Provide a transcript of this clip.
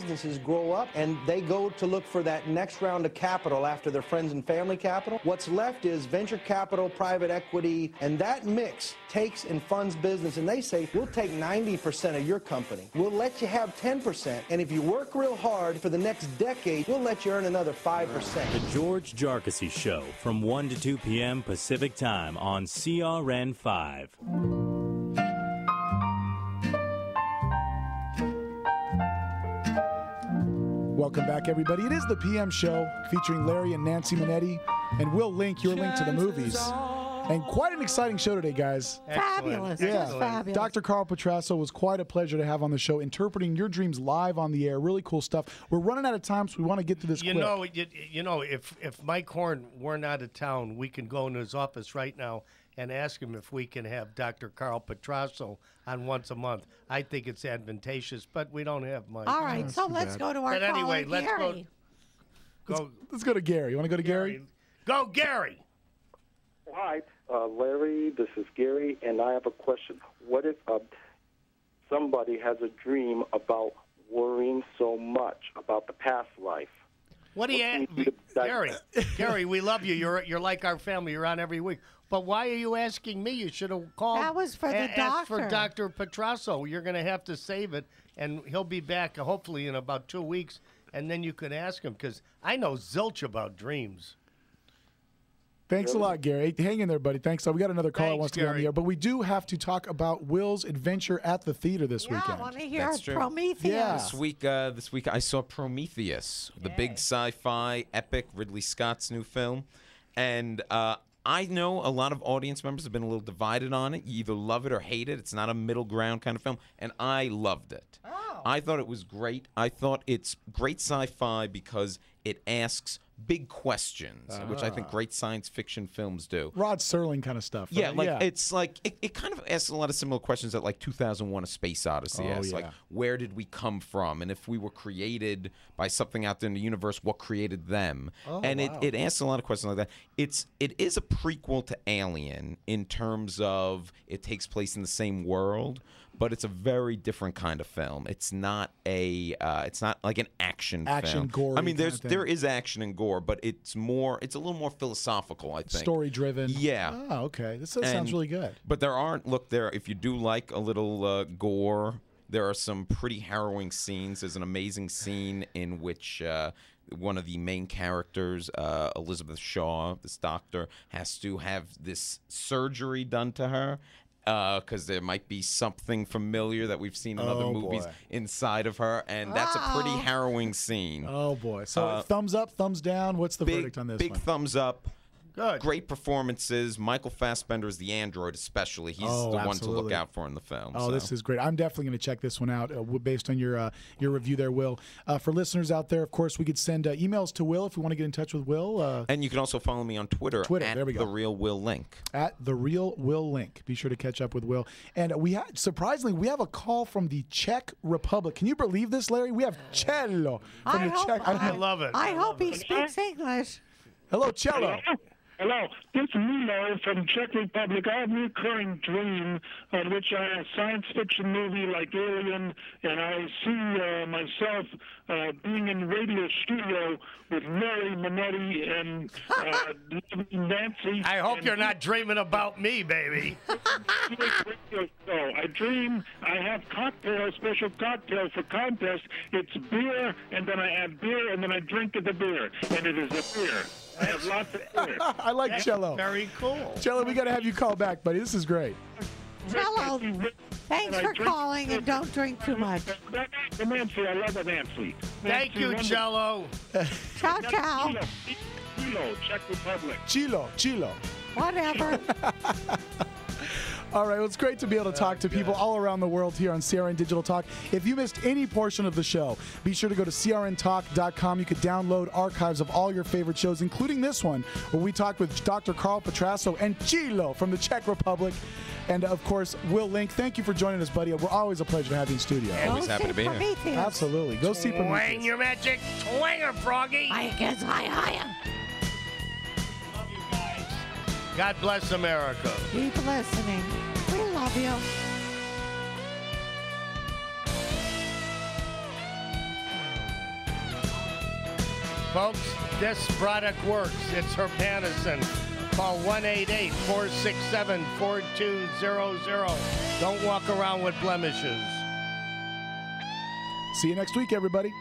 businesses grow up and they go to look for that next round of capital after their friends and family capital. What's left is venture capital, private equity, and that mix takes and funds business. And they say, we'll take 90% of your company. We'll let you have 10%. And if you work real hard for the next decade, we'll let you earn another 5%. The George Jarkissi Show from 1 to 2 p.m. Pacific Time on CRN5. Welcome back, everybody. It is the PM show featuring Larry and Nancy Manetti, and we'll link your link to the movies. And quite an exciting show today, guys. Fabulous. Yeah. Just fabulous. Dr. Carl Petrasso was quite a pleasure to have on the show, interpreting your dreams live on the air. Really cool stuff. We're running out of time, so we want to get to this quick. You know, if Mike Horn weren't out of town, we can go into his office right now and ask him if we can have Dr. Carl Petrasso on once a month. I think it's advantageous, but we don't have Mike. All right, so let's go to our But anyway, caller, Gary. Let's go to Gary. You want to go to Gary? Go, Gary. Hi, Larry. This is Gary, and I have a question. What if somebody has a dream about worrying so much about the past life? What do you, Gary? Gary, we love you. You're like our family. You're on every week. But why are you asking me? You should have called. That was for the asked doctor. for Dr. Petrasso. You're going to have to save it, and he'll be back hopefully in about 2 weeks, and then you could ask him because I know zilch about dreams. Thanks a lot, Gary. Hang in there, buddy. Thanks. So we got another caller that wants to be on the Gary. air, but we do have to talk about Will's adventure at the theater this weekend. I want to hear That's true. Prometheus. Yeah. This week I saw Prometheus, the big sci-fi epic, Ridley Scott's new film, and I know a lot of audience members have been a little divided on it. You either love it or hate it. It's not a middle ground kind of film, and I loved it. Oh. I thought it was great. I thought it's great sci-fi because it asks big questions, which I think great science fiction films do. Rod Serling kind of stuff. Yeah, right? it's like it kind of asks a lot of similar questions that like 2001: A Space Odyssey asks, like where did we come from, and if we were created by something out there in the universe, what created them? It asks a lot of questions like that. It is a prequel to Alien in terms of it takes place in the same world, but it's a very different kind of film. It's not it's not like an action film. Gory. I mean, there is action and gore, but it's a little more philosophical, I think. Story driven. Yeah. Oh, okay. This sounds really good. But if you do like a little gore, there are some pretty harrowing scenes. There's an amazing scene in which one of the main characters, Elizabeth Shaw, this doctor, has to have this surgery done to her. Because there might be something familiar that we've seen in other movies inside of her, and that's a pretty harrowing scene. Oh, boy. So thumbs up, thumbs down? What's the verdict on this big one? Big thumbs up. Good. Great performances. Michael Fassbender is the android, especially. He's the one to look out for in the film. This is great. I'm definitely going to check this one out based on your review there, Will. For listeners out there, of course, we could send emails to Will if we want to get in touch with Will. And you can also follow me on Twitter at there we go. The Real Will Link. At The Real Will Link. Be sure to catch up with Will. And surprisingly, we have a call from the Czech Republic. Can you believe this, Larry? We have Cello from the Czech. I love it. I hope he speaks English. Hello, Cello. Hello, this is Milo from Czech Republic. I have a recurring dream in which I have a science fiction movie like Alien, and I see myself being in radio studio with Larry Manetti and Nancy. I hope you're not dreaming about me, baby. I dream I have cocktails, special cocktails for contest. It's beer, and then I add beer, and then I drink the beer, and it is a beer. I have lots of beer. I like Cello. Very cool. Cello, we got to have you call back, buddy. This is great. Cello, thanks for calling, and don't drink too much. Nancy, I love it, Nancy. Thank you, Cello. Ciao, ciao. Chilo, Czech Republic. Chilo. Whatever. All right, well, it's great to be able to talk to people all around the world here on CRN Digital Talk. If you missed any portion of the show, be sure to go to crntalk.com. You can download archives of all your favorite shows, including this one, where we talked with Dr. Carl Petrasso and Chilo from the Czech Republic. And, of course, Will Link, thank you for joining us, buddy. We're always a pleasure to have you in studio. Always happy to be here. Absolutely. Go see Prometheus. Swing your magic swinger, Froggy. Hiya. Love you guys. God bless America. Keep listening. We love you. Folks, this product works. It's Herpanison. Call 1-888-467-4200. Don't walk around with blemishes. See you next week, everybody.